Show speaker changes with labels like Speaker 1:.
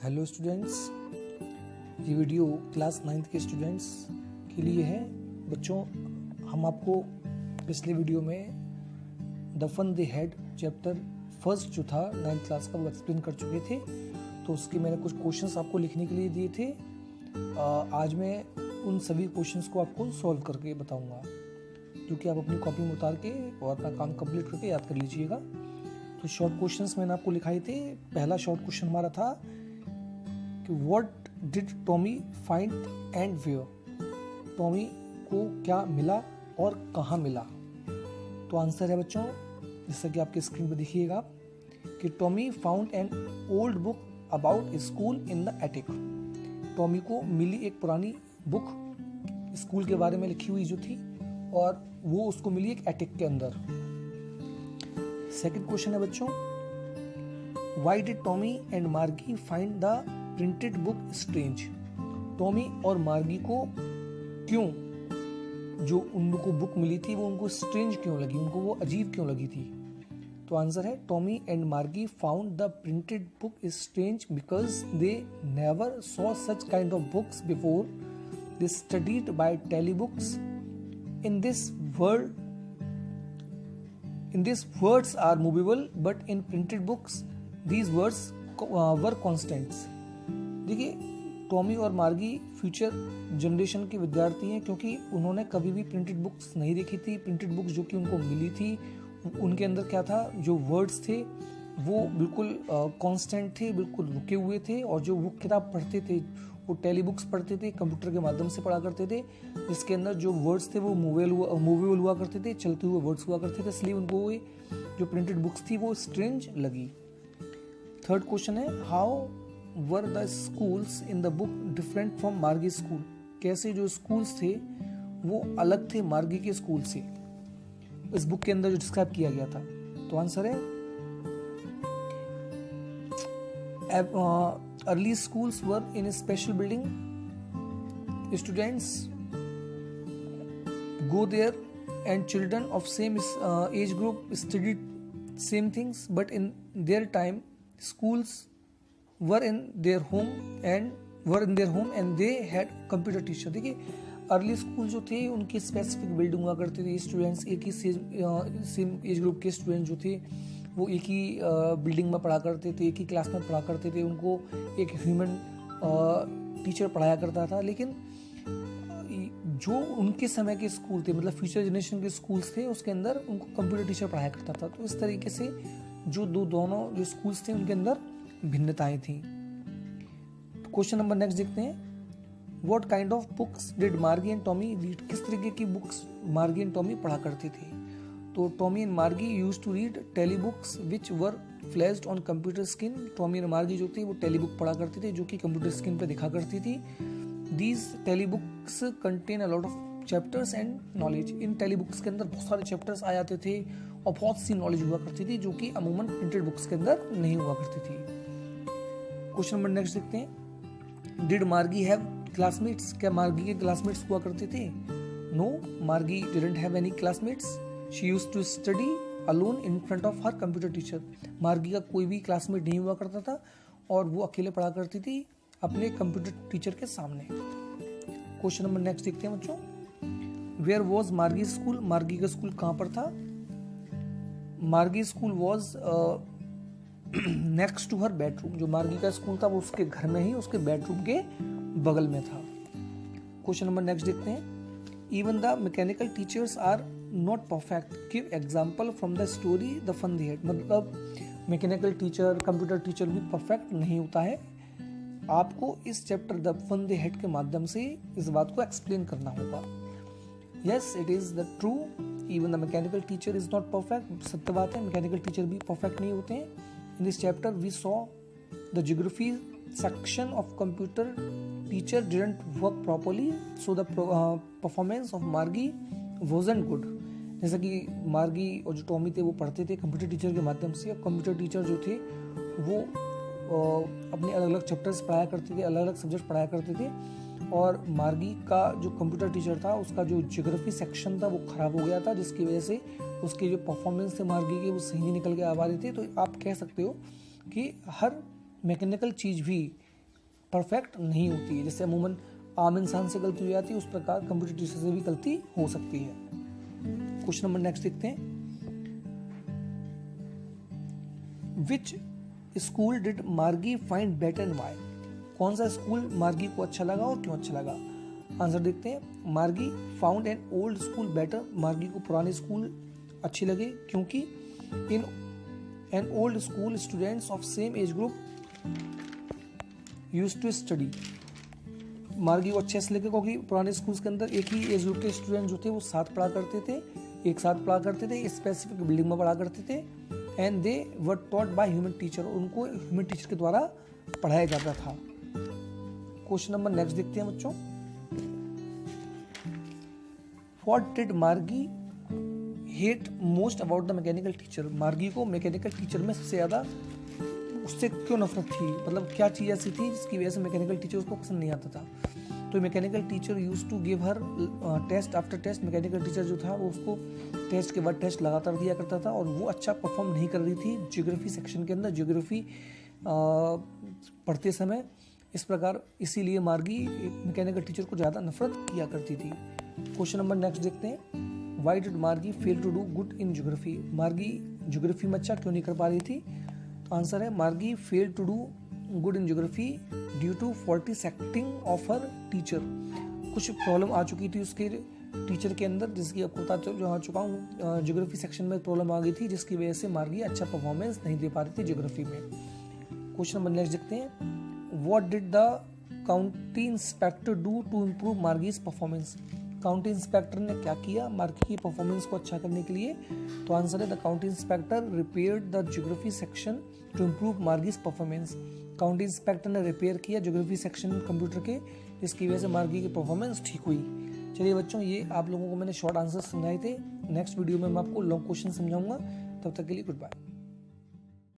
Speaker 1: Hello students, ये video class 9th के students के लिए है। बच्चों, हम आपको पिछले वीडियो में the fun they had chapter first जो था 9th क्लास का वो एक्सप्लेन कर चुके थे। तो उसके मैंने कुछ क्वेश्चंस आपको लिखने के लिए दिए थे। आज मैं उन सभी क्वेश्चंस को आपको सॉल्व करके बताऊंगा, जो कि आप अपनी कॉपी में उतार के और अपना काम कंप्लीट करके याद कर लीजिएगा। तो शॉर्ट क्वेश्चंस मैंने आपको लिखाए थे। पहला शॉर्ट क्वेश्चन हमारा था कि what did Tommy find and where. Tommy को क्या मिला और कहाँ मिला। तो आंसर है बच्चों, जैसा कि आपके स्क्रीन पर देखिएगा कि Tommy found an old book about school in the attic. Tommy को मिली एक पुरानी बुक स्कूल के बारे में लिखी हुई जो थी, और वो उसको मिली एक एटिक के अंदर। सेकंड क्वेश्चन है बच्चों, व्हाई डिड टॉमी एंड मार्गी find the printed book strange. Tommy और मार्गी को क्यों जो उनको बुक मिली थी वो उनको स्ट्रेंज क्यों लगी, उनको वो अजीब क्यों लगी थी। तो आंसर है Tommy and Margie found the printed book strange because they never saw such kind of books before. They studied by telebooks. In this words are movable, but in printed books these words were constants। देखिए, Tommy और मार्गी future generation के विद्यार्थी हैं, क्योंकि उन्होंने कभी भी प्रिंटेड बुक्स नहीं देखी थी। प्रिंटेड बुक्स जो कि उनको मिली थी, उनके अंदर क्या था, जो वर्ड्स थे वो बिल्कुल कांस्टेंट थे, बिल्कुल रुके हुए थे। और जो वो किताब पढ़ते थे वो टेली बुक्स पढ़ते थे, कंप्यूटर के माध्यम से पढ़ा करते थे, जिसके अंदर जो वर्ड्स थे वो मूवेबल हुआ करते थे, चलते हुए वर्ड्स हुआ करते थे। इसलिए उनको वो जो प्रिंटेड बुक्स थी वो स्ट्रेंज लगी। थर्ड क्वेश्चन है, how were the schools in the book different from मार्गी स्कूल। कैसे जो स्कूल्स थे वो अलग थे मार्गी के स्कूल से, इस बुक के अंदर जो डिस्क्राइब किया गया था। तो आंसर है early schools were in a special building. Students go there and children of same age group studied same things, but in their time schools were in their home and they had computer teacher। देखिए, early school जो थे उनकी specific building हुआ करती थी। Students एक ही same age group के student जो थे वो एक ही बिल्डिंग में पढ़ा करते थे, एक ही क्लास में पढ़ा करते थे। उनको एक ह्यूमन टीचर पढ़ाया करता था। लेकिन जो उनके समय के स्कूल थे, मतलब फ्यूचर जनरेशन के स्कूल्स थे, उसके अंदर उनको कंप्यूटर टीचर पढ़ाया करता था। तो इस तरीके से जो दोनों जो स्कूल्स थे उनके अंदर भिन्नताएं थी। क्वेश्चन नंबर नेक्स्ट देखते हैं, what kind of books did मार्गी एंड टॉमी रीड। किस तरीके की बुक्स मार्गी एंड टॉमी पढ़ा करते थे। तो Tommy and Margie used to read telebooks which were flashed on computer screen. Tommy और मार्गी जो थी वो टेली बुक पढ़ा करती थी, जो कि कंप्यूटर स्क्रीन पे दिखा करती थी। These telebooks contain a lot of chapters and knowledge. इन टेली बुक्स के अंदर बहुत सारे चैप्टर्स आ जाते थे और बहुत सी नॉलेज हुआ करती थी, जो कि अमूमन प्रिंटेड बुक्स के अंदर नहीं हुआ करती थी। क्वेश्चन नंबर नेक्स्ट देखते हैं, डिड मार्गी हैव क्लासमेट्स। क्या मार्गी के क्लासमेट्स हुआ करते थे। No, Margie didn't have any classmates. She used to study alone in front of her computer teacher. Margie का कोई भी क्लासमेट नहीं हुआ करता था और वो अकेले पढ़ा करती थी अपने कंप्यूटर टीचर के सामने। क्वेश्चन नंबर नेक्स्ट देखते हैं बच्चों, वेयर वॉज मार्गी स्कूल। मार्गी का स्कूल कहाँ पर था। Margie school was next to her bedroom. जो मार्गी का स्कूल था वो उसके घर में ही, उसके बेडरूम के बगल में था। क्वेश्चन नंबर नेक्स्ट देखते हैं, even the mechanical teachers are not perfect, give example from the story the fun they had. मतलब मैकेनिकल टीचर, कंप्यूटर टीचर भी परफेक्ट नहीं होता है। आपको इस chapter the fun they had के माध्यम से इस बात को एक्सप्लेन करना होगा। Yes, it is the true, even the mechanical teacher is not perfect. सत्य बात है, मैकेनिकल टीचर भी परफेक्ट नहीं होते हैं। In this chapter we saw the geography section of computer teacher didn't work properly, so the performance of Margie wasn't good। जैसा कि मार्गी और जो टॉमी थे वो पढ़ते थे कंप्यूटर टीचर के माध्यम से, और कंप्यूटर टीचर जो थे वो अपने अलग अलग चैप्टर्स पढ़ाया करते थे, अलग अलग सब्जेक्ट पढ़ाया करते थे। और मार्गी का जो कंप्यूटर टीचर था उसका जो ज्योग्राफी सेक्शन था वो खराब हो गया था, जिसकी वजह से उसके जो परफॉर्मेंस थे मार्गी के वो सही नहीं निकल के आ रहे थे। तो आप कह सकते हो कि हर मैकेनिकल चीज़ भी परफेक्ट नहीं होती है। जैसे अमूमन आम इंसान से गलती हो जाती है, उस प्रकार कंप्यूटर टीचर से भी गलती हो सकती है। क्वेश्चन नंबर नेक्स्ट देखते हैं। विच स्कूल डिड मार्गी फाइंड बेटर एंड व्हाई? कौन सा स्कूल मार्गी को अच्छा लगा और क्यों अच्छा लगा? आंसर देखते हैं। Margie found an old school better. Margie को पुराने स्कूल अच्छे लगे क्योंकि in an old school students of same age group used to study. Margie को अच्छे से लगे क्योंकि पुराने स्कूल्स के अंदर एक ही एज ग्रुप के स्टूडेंट जो थे वो साथ पढ़ा करते थे, एक साथ पढ़ा करते थे, स्पेसिफिक बिल्डिंग में पढ़ा करते थे। And they were taught by human teacher. उनको ह्यूमन टीचर के द्वारा पढ़ाया जाता था। क्वेश्चन नंबर नेक्स्ट देखते हैं बच्चों। व्हाट डिड मार्गी hate most about the mechanical teacher? मार्गी को मैकेनिकल टीचर में सबसे ज्यादा उससे क्यों नफरत थी? मतलब क्या चीज ऐसी थी जिसकी वजह से मैकेनिकल टीचर उसको पसंद नहीं आता था? तो mechanical teacher used to give her test after test. Mechanical teacher जो था वो उसको टेस्ट के बाद टेस्ट लगातार दिया करता था और वो अच्छा परफॉर्म नहीं कर रही थी ज्योग्राफी सेक्शन के अंदर, ज्योग्राफी पढ़ते समय। इस प्रकार इसीलिए मार्गी मैकेनिकल टीचर को ज़्यादा नफरत किया करती थी। क्वेश्चन नंबर नेक्स्ट देखते हैं। Why did Margie fail to do good in geography? Margie geography में अच्छा क्यों नहीं कर पा रही थी? तो आंसर है Margie fail to do good in geography due to faulty setting of her teacher. कुछ प्रॉब्लम आ चुकी थी उसके टीचर के अंदर, जिसकी आपको बता चुका हूँ। ज्योग्राफी सेक्शन में प्रॉब्लम आ गई थी जिसकी वजह से मार्गी अच्छा परफॉर्मेंस नहीं दे पा रही थी ज्योग्राफी में। क्वेश्चन नंबर नेक्स्ट देखते हैं। What did the county inspector do to improve Margie's performance? County inspector ने क्या किया मार्गी की परफॉर्मेंस को अच्छा करने के लिए? तो आंसर है the county inspector repaired the geography section to improve Margie's performance. County inspector ने रिपेयर किया ज्योग्राफी सेक्शन कंप्यूटर के, जिसकी वजह से मार्गी की परफॉर्मेंस ठीक हुई। चलिए बच्चों, ये आप लोगों को मैंने शॉर्ट आंसर समझाए थे। नेक्स्ट वीडियो में मैं आपको लॉन्ग क्वेश्चन समझाऊंगा। तब तक के लिए गुड बाय।